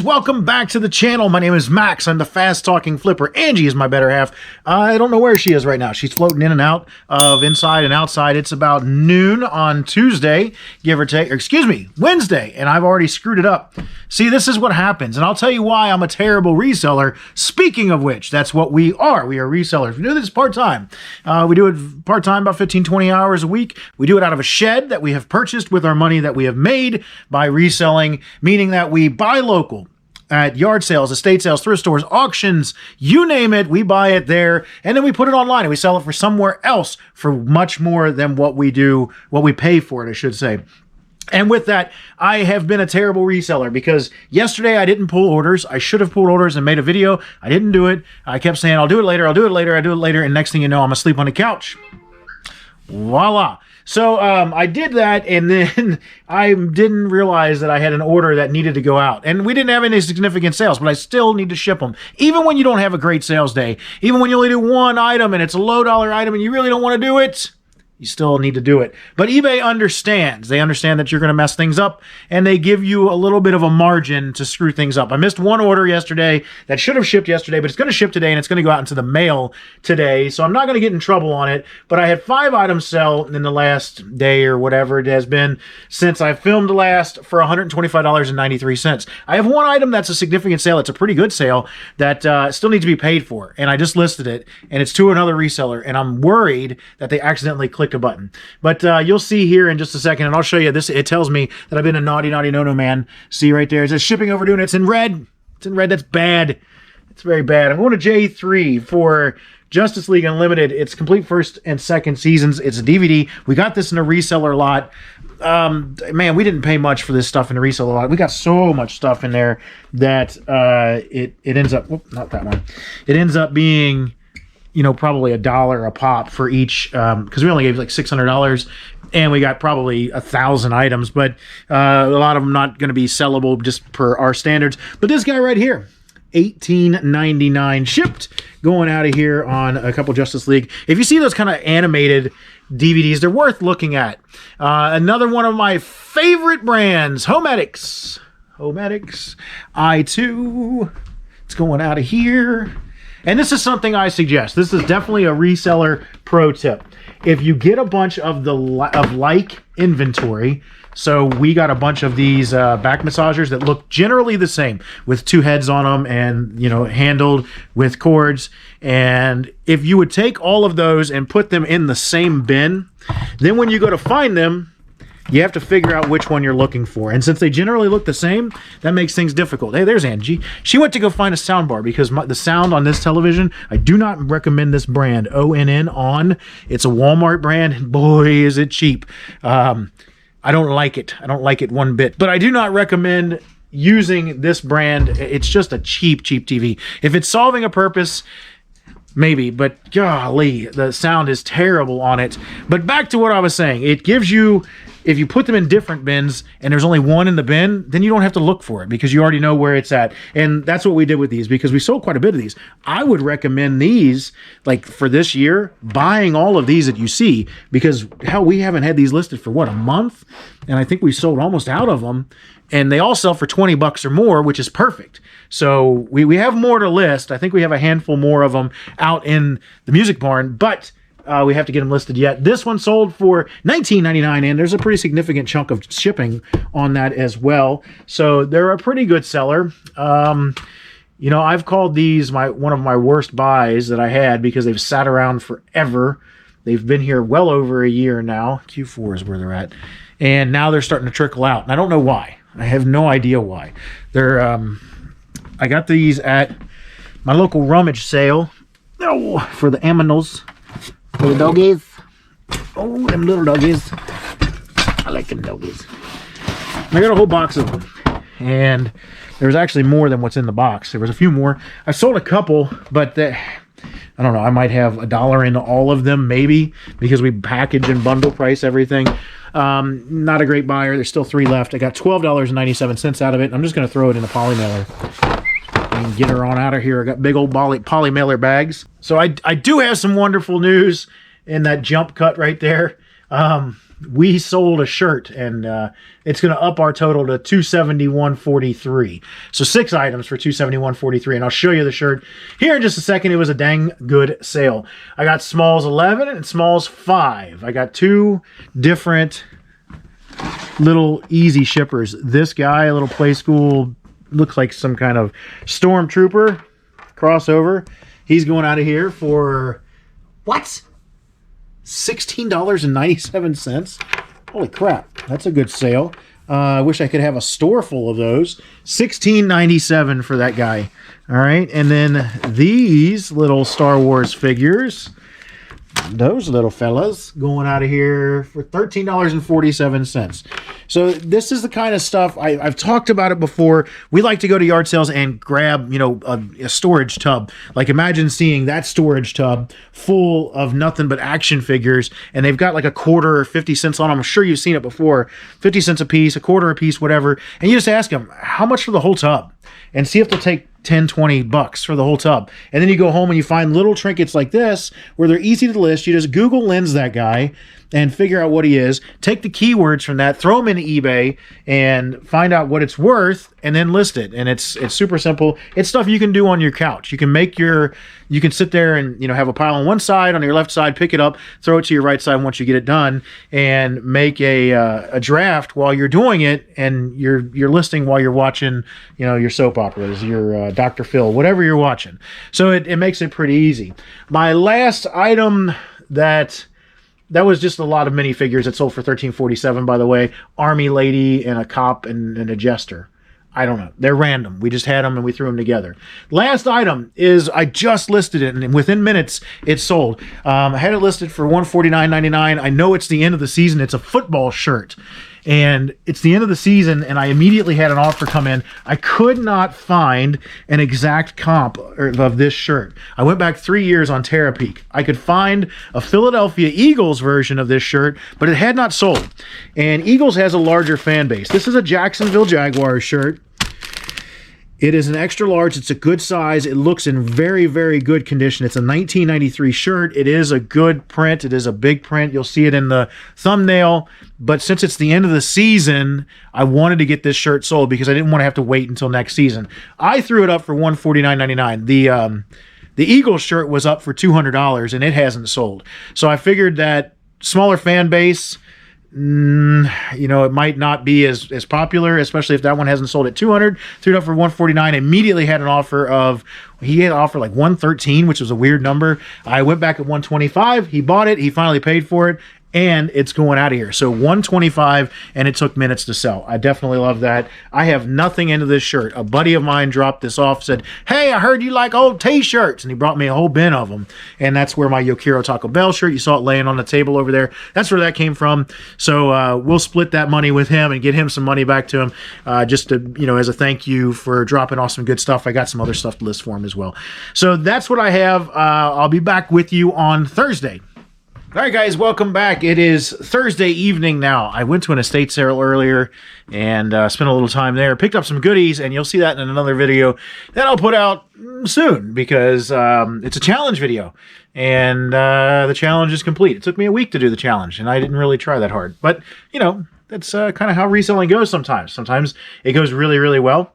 welcome back to the channel. My name is Max. I'm the fast-talking flipper. Angie is my better half. I don't know where she is right now. She's floating in and out of inside and outside. It's about noon on Tuesday, give or take, or excuse me, Wednesday, and I've already screwed it up. See, this is what happens, and I'll tell you why I'm a terrible reseller. Speaking of which, that's what we are. We are resellers. We do this part-time. We do it part-time, about 15, 20 hours a week. We do it out of a shed that we have purchased with our money that we have made by reselling, meaning that we buy local at yard sales, estate sales, thrift stores, auctions, you name it, we buy it there, and then we put it online and we sell it for somewhere else for much more than what we do, what we pay for it, I should say. And with that, I have been a terrible reseller because yesterday I didn't pull orders. I should have pulled orders and made a video. I didn't do it. I kept saying, I'll do it later, I'll do it later, I'll do it later, and next thing you know, I'm asleep on the couch. Voila. So I did that, and then I didn't realize that I had an order that needed to go out. And we didn't have any significant sales, but I still need to ship them. Even when you don't have a great sales day, even when you only do one item and it's a low-dollar item and you really don't want to do it, you still need to do it. But eBay understands. They understand that you're going to mess things up, and they give you a little bit of a margin to screw things up. I missed one order yesterday that should have shipped yesterday, but it's going to ship today, and it's going to go out into the mail today, so I'm not going to get in trouble on it. But I had 5 items sell in the last day or whatever it has been since I filmed last for $125.93. I have one item that's a significant sale. It's a pretty good sale that still needs to be paid for, and I just listed it, and it's to another reseller, and I'm worried that they accidentally clicked a button. But you'll see here in just a second, and I'll show you this. It tells me that I've been a naughty, no-no man. See right there, it says shipping overdue, and it's in red. It's in red. That's bad. It's very bad. I'm going to J3 for Justice League Unlimited. It's complete first and second seasons. It's a DVD. We got this in a reseller lot. Man, we didn't pay much for this stuff in the reseller lot. We got so much stuff in there that it ends up, whoop, not that one. It ends up being, you know, probably $1 a pop for each, because we only gave like $600, and we got probably 1,000 items, but a lot of them not going to be sellable just per our standards. But this guy right here, $18.99 shipped, going out of here on a couple Justice League. If you see those kind of animated DVDs, they're worth looking at. Another one of my favorite brands, Homedics. Homedics i2. It's going out of here. And this is something I suggest. This is definitely a reseller pro tip. If you get a bunch of like inventory, so we got a bunch of these back massagers that look generally the same with 2 heads on them and, you know, handled with cords. And if you would take all of those and put them in the same bin, then when you go to find them, you have to figure out which one you're looking for. And since they generally look the same, that makes things difficult. Hey, there's Angie. She went to go find a sound bar because the sound on this television, I do not recommend this brand, ONN, On. It's a Walmart brand. Boy, is it cheap. I don't like it. I don't like it one bit. But I do not recommend using this brand. It's just a cheap TV. If it's solving a purpose, maybe, but golly, the sound is terrible on it. But back to what I was saying. It gives you, if you put them in different bins and there's only one in the bin, then you don't have to look for it because you already know where it's at. And that's what we did with these because we sold quite a bit of these. I would recommend these, like for this year, buying all of these that you see because, hell, we haven't had these listed for, what, a month? And I think we sold almost out of them. And they all sell for 20 bucks or more, which is perfect. So we have more to list. I think we have a handful more of them out in the music barn, but we have to get them listed yet. This one sold for $19.99, and there's a pretty significant chunk of shipping on that as well. So they're a pretty good seller. You know, I've called these one of my worst buys that I had because they've sat around forever. They've been here well over a year now. Q4 is where they're at. And now they're starting to trickle out. And I don't know why. I have no idea why. They're I got these at my local rummage sale. Oh, for the aminals. For the doggies. Oh, them little doggies. I like them doggies. I got a whole box of them. And there was actually more than what's in the box. There was a few more. I sold a couple, but I don't know. I might have $1 in all of them, maybe, because we package and bundle price everything. Not a great buyer. There's still 3 left. I got $12.97 out of it. I'm just going to throw it in a poly mailer and get her on out of here. I got big old poly mailer bags. So I do have some wonderful news in that jump cut right there. We sold a shirt, and it's going to up our total to $271.43. So 6 items for $271.43, and I'll show you the shirt here in just a second. It was a dang good sale. I got smalls 11 and smalls 5. I got 2 different little easy shippers. This guy, a little play school, looks like some kind of stormtrooper crossover. He's going out of here for what? $16.97. Holy crap, that's a good sale. I wish I could have a store full of those. $16.97 for that guy. All right, and then these little Star Wars figures, those little fellas, going out of here for $13.47. So this is the kind of stuff I've talked about it before. We like to go to yard sales and grab, you know, a storage tub. Like, imagine seeing that storage tub full of nothing but action figures, and they've got like a quarter or 50 cents on them. I'm sure you've seen it before. 50 cents a piece, a quarter a piece, whatever. And you just ask them, how much for the whole tub? And see if they'll take 10, 20 bucks for the whole tub. And then you go home and you find little trinkets like this where they're easy to list. You just Google Lens that guy and figure out what he is. Take the keywords from that, throw them into eBay, and find out what it's worth, and then list it. And it's super simple. It's stuff you can do on your couch. You can make you can sit there and, you know, have a pile on one side, on your left side, pick it up, throw it to your right side once you get it done, and make a draft while you're doing it, and you're listing while you're watching, you know, your soap operas, your Dr. Phil, whatever you're watching. So it makes it pretty easy. My last item that was just a lot of minifigures that sold for $13.47, by the way. Army lady and a cop and a jester. I don't know. They're random. We just had them and we threw them together. Last item is, I just listed it, and within minutes it sold. I had it listed for $149.99. I know it's the end of the season. It's a football shirt. And it's the end of the season, and I immediately had an offer come in. I could not find an exact comp of this shirt. I went back 3 years on Terapeak. I could find a Philadelphia Eagles version of this shirt, but it had not sold. And Eagles has a larger fan base. This is a Jacksonville Jaguars shirt. It is an extra large. It's a good size. It looks in very, very good condition. It's a 1993 shirt. It is a good print. It is a big print. You'll see it in the thumbnail. But since it's the end of the season, I wanted to get this shirt sold because I didn't want to have to wait until next season. I threw it up for $149.99. The Eagles shirt was up for $200, and it hasn't sold. So I figured that smaller fan base, you know, it might not be as popular, especially if that one hasn't sold at $200. Threw it up for $149. Immediately had an offer of, he had an offer like $113, which was a weird number. I went back at $125. He bought it. He finally paid for it, and it's going out of here. So $125, and it took minutes to sell. I definitely love that. I have nothing into this shirt. A buddy of mine dropped this off, said, "Hey, I heard you like old T-shirts," and he brought me a whole bin of them. And that's where my Yokiro Taco Bell shirt, you saw it laying on the table over there, that's where that came from. So we'll split that money with him and get him some money back to him, just to, you know, as a thank you for dropping off some good stuff. I got some other stuff to list for him as well. So that's what I have. I'll be back with you on Thursday. All right, guys, welcome back. It is Thursday evening now. I went to an estate sale earlier and spent a little time there. Picked up some goodies, and you'll see that in another video that I'll put out soon because it's a challenge video, and the challenge is complete. It took me a week to do the challenge, and I didn't really try that hard. But, you know, that's kind of how reselling goes sometimes. Sometimes it goes really, really well.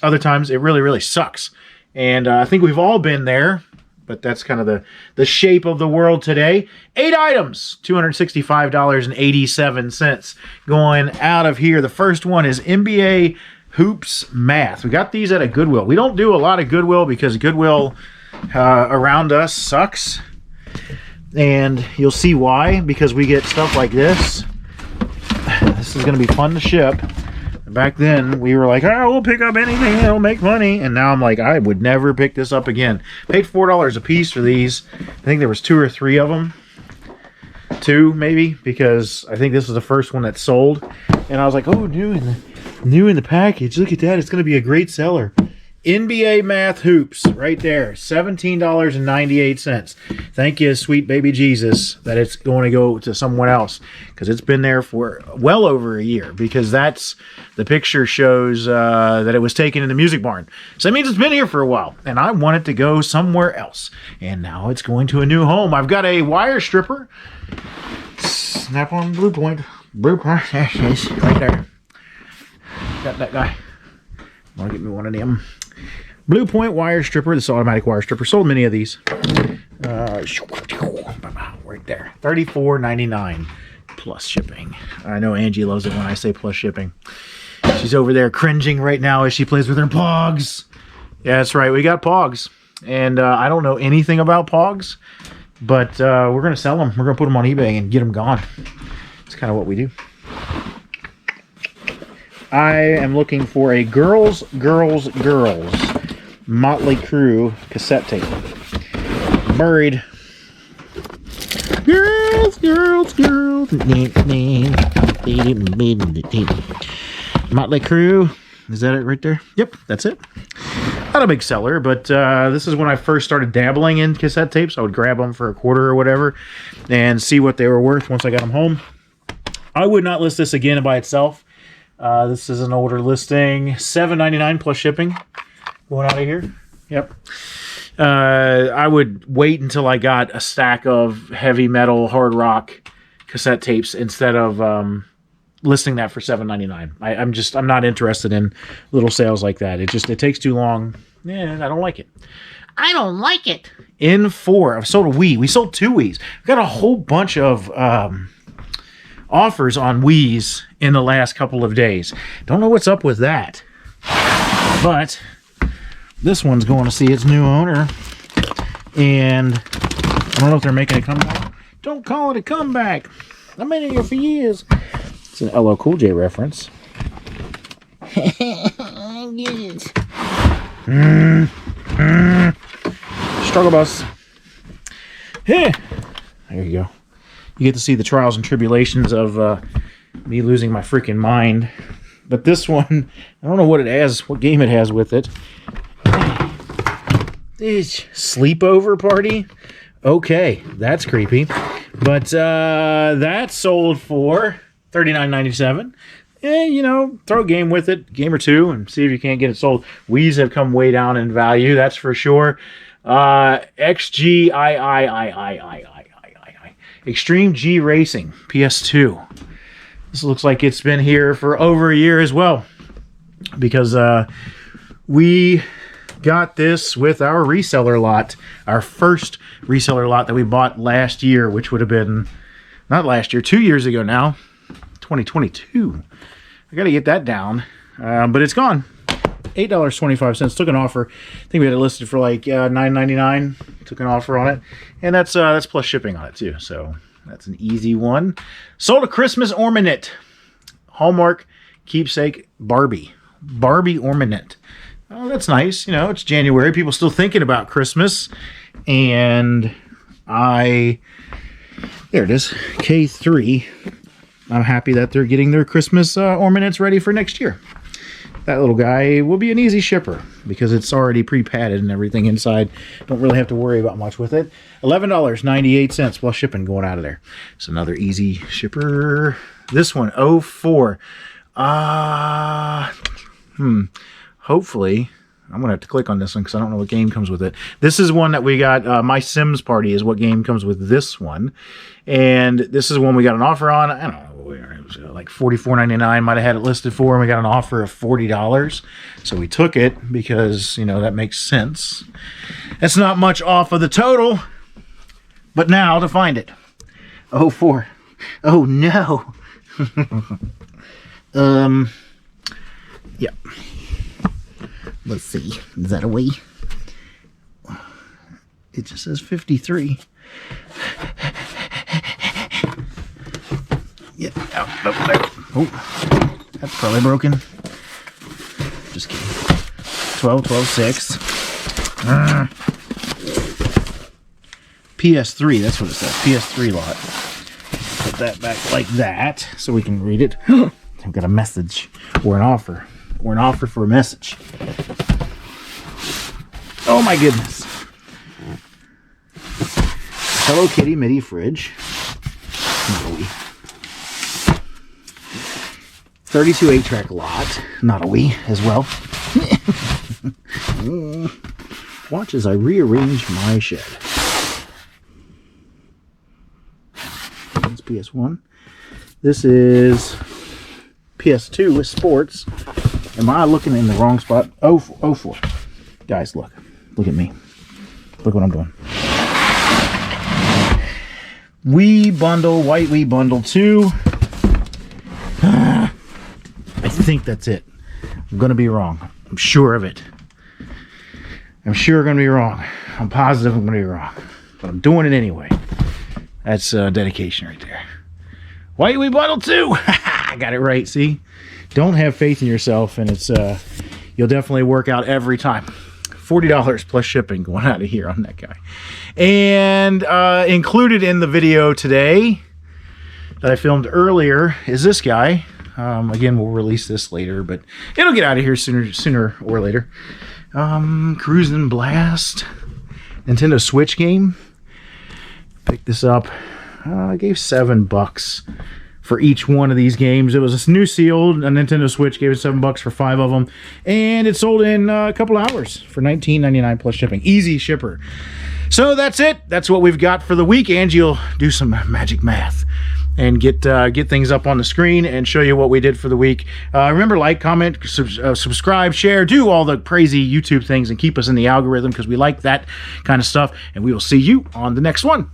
Other times it really, really sucks. And I think we've all been there. But that's kind of the shape of the world today. 8 items, $265.87 going out of here. The first one is NBA Hoops Math. We got these at a Goodwill. We don't do a lot of Goodwill because Goodwill around us sucks. And you'll see why, because we get stuff like this. This is going to be fun to ship. Back then, we were like, oh, we'll pick up anything that'll make money. And now I'm like, I would never pick this up again. Paid $4 a piece for these. I think there was 2 or 3 of them. 2, maybe, because I think this is the first one that sold. And I was like, oh, new in the package. Look at that. It's going to be a great seller. NBA Math Hoops, right there, $17.98. Thank you, sweet baby Jesus, that it's going to go to someone else, because it's been there for well over a year, because that's, the picture shows that it was taken in the Music Barn. So that means it's been here for a while, and I want it to go somewhere else. And now it's going to a new home. I've got a wire stripper. Snap on blue point. Blue point. There she is. Right there. Got that guy. Want to get me one of them. Blue point wire stripper. This automatic wire stripper. Sold many of these. Right there. $34.99 plus shipping. I know Angie loves it when I say plus shipping. She's over there cringing right now as she plays with her pogs. Yeah, that's right. We got pogs. And I don't know anything about pogs, but we're going to sell them. We're going to put them on eBay and get them gone. It's kind of what we do. I am looking for a Girls Motley Crue cassette tape. Buried. Girls. Motley Crue. Is that it right there? Yep, that's it. Not a big seller, but this is when I first started dabbling in cassette tapes. I would grab them for a quarter or whatever and see what they were worth once I got them home. I would not list this again by itself. This is an older listing. $7.99 plus shipping. Going out of here. Yep. I would wait until I got a stack of heavy metal, hard rock cassette tapes instead of listing that for $7.99. I'm not interested in little sales like that. It takes too long. Yeah, I don't like it. N4. I've sold a Wii. We sold 2 Wiis. We've got a whole bunch of offers on Wiis in the last couple of days. Don't know what's up with that. But this one's going to see its new owner. And I don't know if they're making a comeback. Don't call it a comeback. I've been here for years. It's an LL Cool J reference. Struggle bus. Hey, there you go. You get to see the trials and tribulations of me losing my freaking mind. But this one, I don't know what it has, what game it has with it. Sleepover party? Okay, that's creepy. But that sold for $39.97. Throw a game with it, game or two, and see if you can't get it sold. Wiis have come way down in value, that's for sure. XGIIIIIII. Extreme G Racing, PS2. This looks like it's been here for over a year as well. Because we got this with our reseller lot. Our first reseller lot that we bought last year, which would have been, not last year, 2 years ago now. 2022. I got to get that down. But it's gone. $8.25. Took an offer. I think we had it listed for like $9.99. Took an offer on it. And that's plus shipping on it too. So that's an easy one. Sold a Christmas ornament. Hallmark keepsake Barbie. Barbie ornament. Oh, that's nice. It's January. People still thinking about Christmas. And there it is. K3. I'm happy that they're getting their Christmas ornaments ready for next year. That little guy will be an easy shipper because it's already pre-padded and everything inside. Don't really have to worry about much with it. $11.98 plus shipping going out of there. It's another easy shipper. This one, 04. Hopefully, I'm going to have to click on this one because I don't know what game comes with it. This is one that we got. My Sims Party is what game comes with this one. And this is one we got an offer on. I don't know. It was like $44.99. Might have had it listed for, and we got an offer of $40. So we took it because, that makes sense. It's not much off of the total. But now to find it. 04. Oh, no. Yep. Let's see. Is that a Wii? It just says 53. Yeah. Oh, that's probably broken. Just kidding. 12.6. PS3. That's what it says. PS3 lot. Put that back like that so we can read it. We've got a message or an offer. Or an offer for a message. Oh my goodness. Hello Kitty MIDI fridge. Not a Wii. 32 8-track lot. Not a Wii as well. Watch as I rearrange my shed. Let's PS1. This is PS2 with sports. Am I looking in the wrong spot? Oh, 04. Guys, look. Look at me. Look what I'm doing. Wii Bundle, White Wii Bundle 2. I think that's it. I'm going to be wrong. I'm sure of it. I'm sure I'm going to be wrong. I'm positive I'm going to be wrong. But I'm doing it anyway. That's dedication right there. White Wii Bundle 2. I got it right, see? Don't have faith in yourself, and it's you'll definitely work out every time. $40 plus shipping going out of here on that guy. And included in the video today that I filmed earlier is this guy. Again, we'll release this later, but it'll get out of here sooner or later. Cruisin' Blast. Nintendo Switch game. Picked this up. I gave $7 for each one of these games. It was a new sealed. A Nintendo Switch gave it $7 for 5 of them. And it sold in a couple hours for $19.99 plus shipping. Easy shipper. So that's it. That's what we've got for the week. Angie will do some magic math and get things up on the screen and show you what we did for the week. Remember, like, comment, subscribe, share, do all the crazy YouTube things and keep us in the algorithm because we like that kind of stuff. And we will see you on the next one.